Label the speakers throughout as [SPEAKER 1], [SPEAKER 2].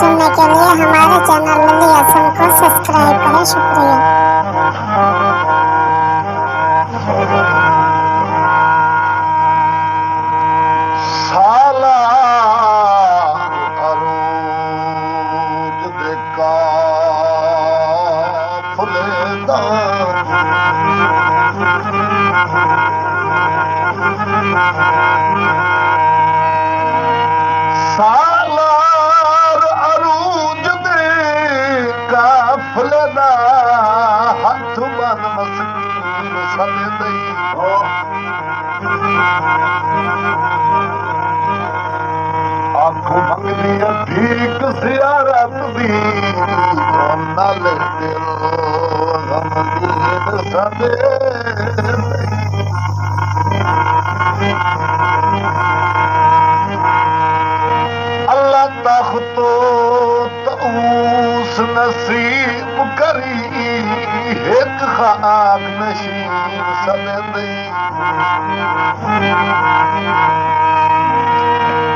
[SPEAKER 1] सुनने के लिए हमारे चैनल लली असम को सब्सक्राइब करें। शुक्रिया।
[SPEAKER 2] साला अरूज दे काफले दा सालार अरूज दे काफले दा हथ बन मस्कीन सदे दई आंखों मंगदी है ठीक ज़ियारत दी नल दिल गमगीन सदे अल्लाह तख्तो तऊस नसीब करी एक खाक नशीन सदे दई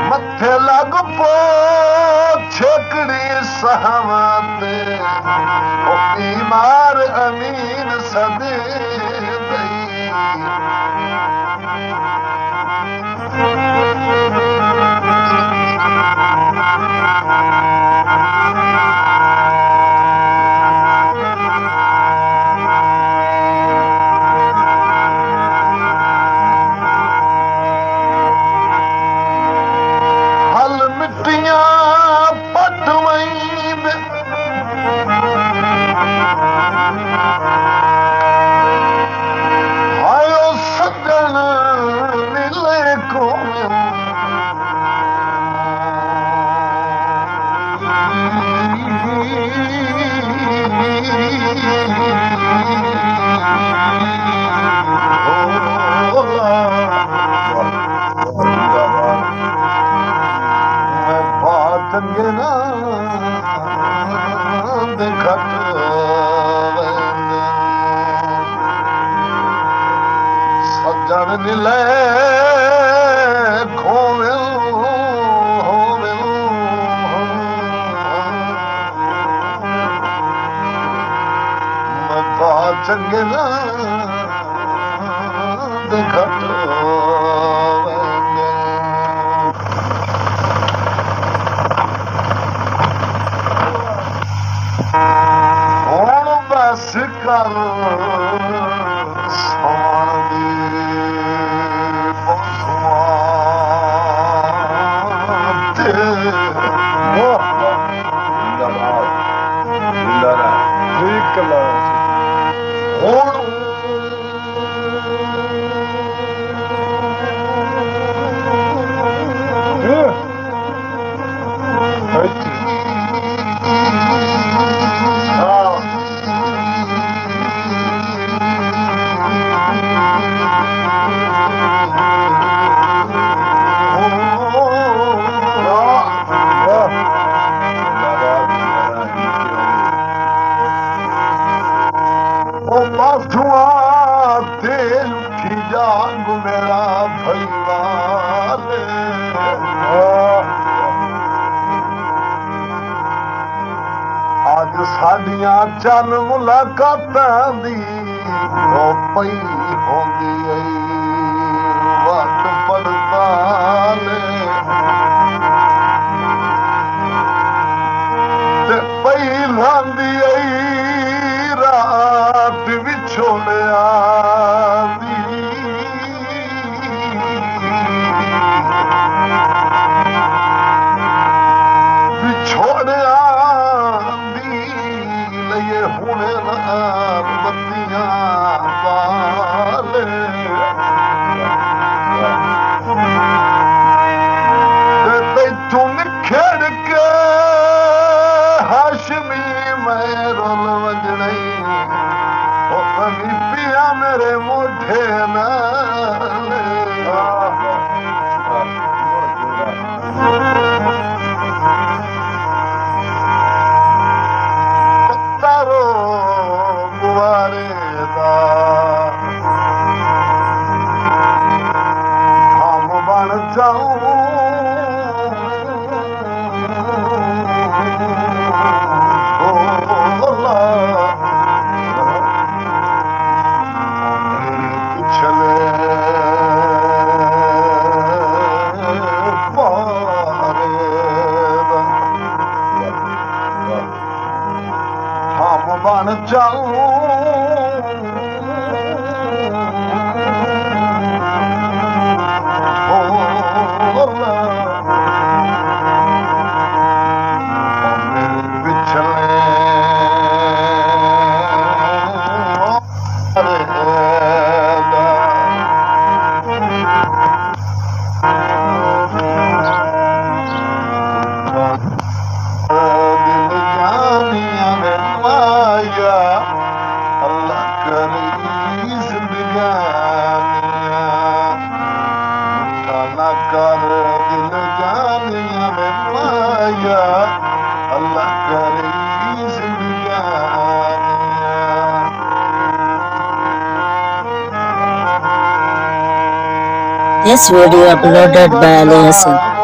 [SPEAKER 2] मथे लग पो छकड़ी सहमत बीमार अमीन सदे दई सजन नीले खोवे चंगे ना घट हुण बस कर साडियां चन मुलाकातां दी पई होंदी वक्त पड़ताल ते पई लांदी रात विछोड़िया बत्तियां पाले ਬਣ ਜਾਊਂ
[SPEAKER 3] This video uploaded by Ali Hassan.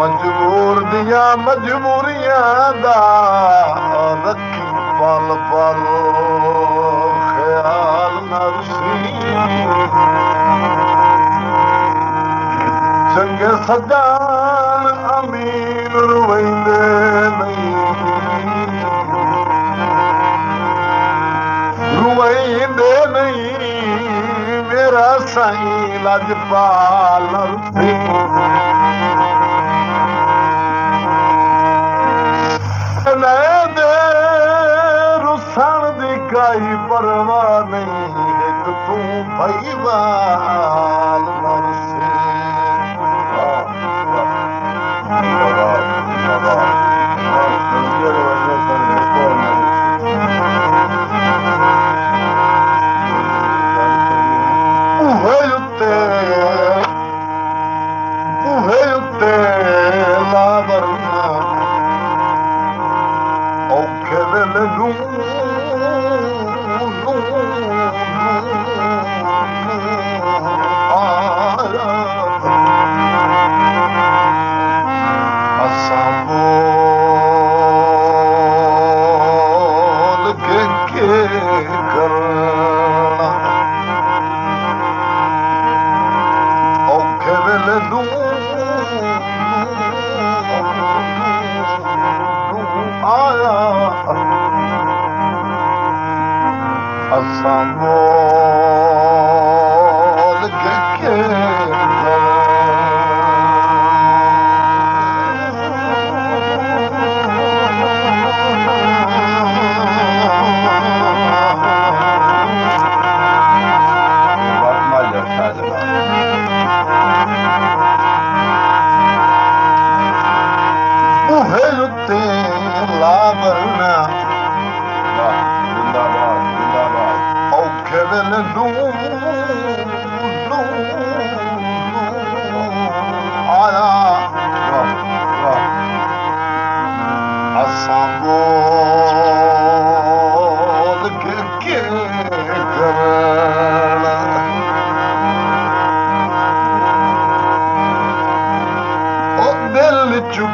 [SPEAKER 3] ਮਜਬੂਰ ਦੀਆਂ ਮਜਬੂਰੀਆਂ ਦਾ ਰੱਖੀ ਪਲ ਪਲ ਖਿਆਲ ਨਰਸੀ ਚੰਗੇ ਸੱਜਣ ਅਮੀਰ ਰੁਵੈਂਦੇ ਨਹੀਂ ਰੁਵੈਂਦੇ ਨਹੀਂ ਮੇਰਾ ਸਾਈਂ ਲਜਪਾਲ ਨਰਸੀ ਕਾਈ ਪਰਵਾਹ ਨਹੀਂ ਇੱਕ ਤੂੰ ਭਾਈਵਾਲ ਨਰਸੇ ਉੱਤੇ ਲਾਵਰਨਾ ਔਖੇ ਵੇਲੇ ਨੂੰ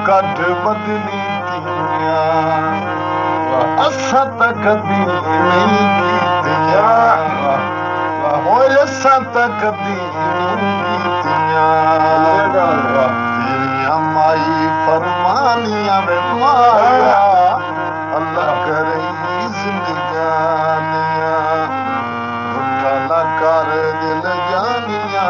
[SPEAKER 3] ਕੱਢ ਬਦਲੀ ਤੀਆਂ ਅਸਾਂ ਤਾਂ ਕਦੀ ਨਹੀਂ ਕੀਤੀਆਂ ਓਏ ਅਸਾਂ ਤਾਂ ਕਦੀ ਨਹੀਂ ਕੀਤੀਆਂ
[SPEAKER 2] तेरिया माई फरमानिया में माया अल्लाह करे जिंदगानिया उठाला कर दिल जानिया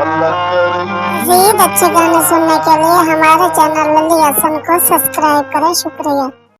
[SPEAKER 2] अल्लाह करे।
[SPEAKER 1] मज़ीद अच्छे गाने सुनने के लिए हमारे चैनल लल्ली हसन को सब्सक्राइब करें। शुक्रिया।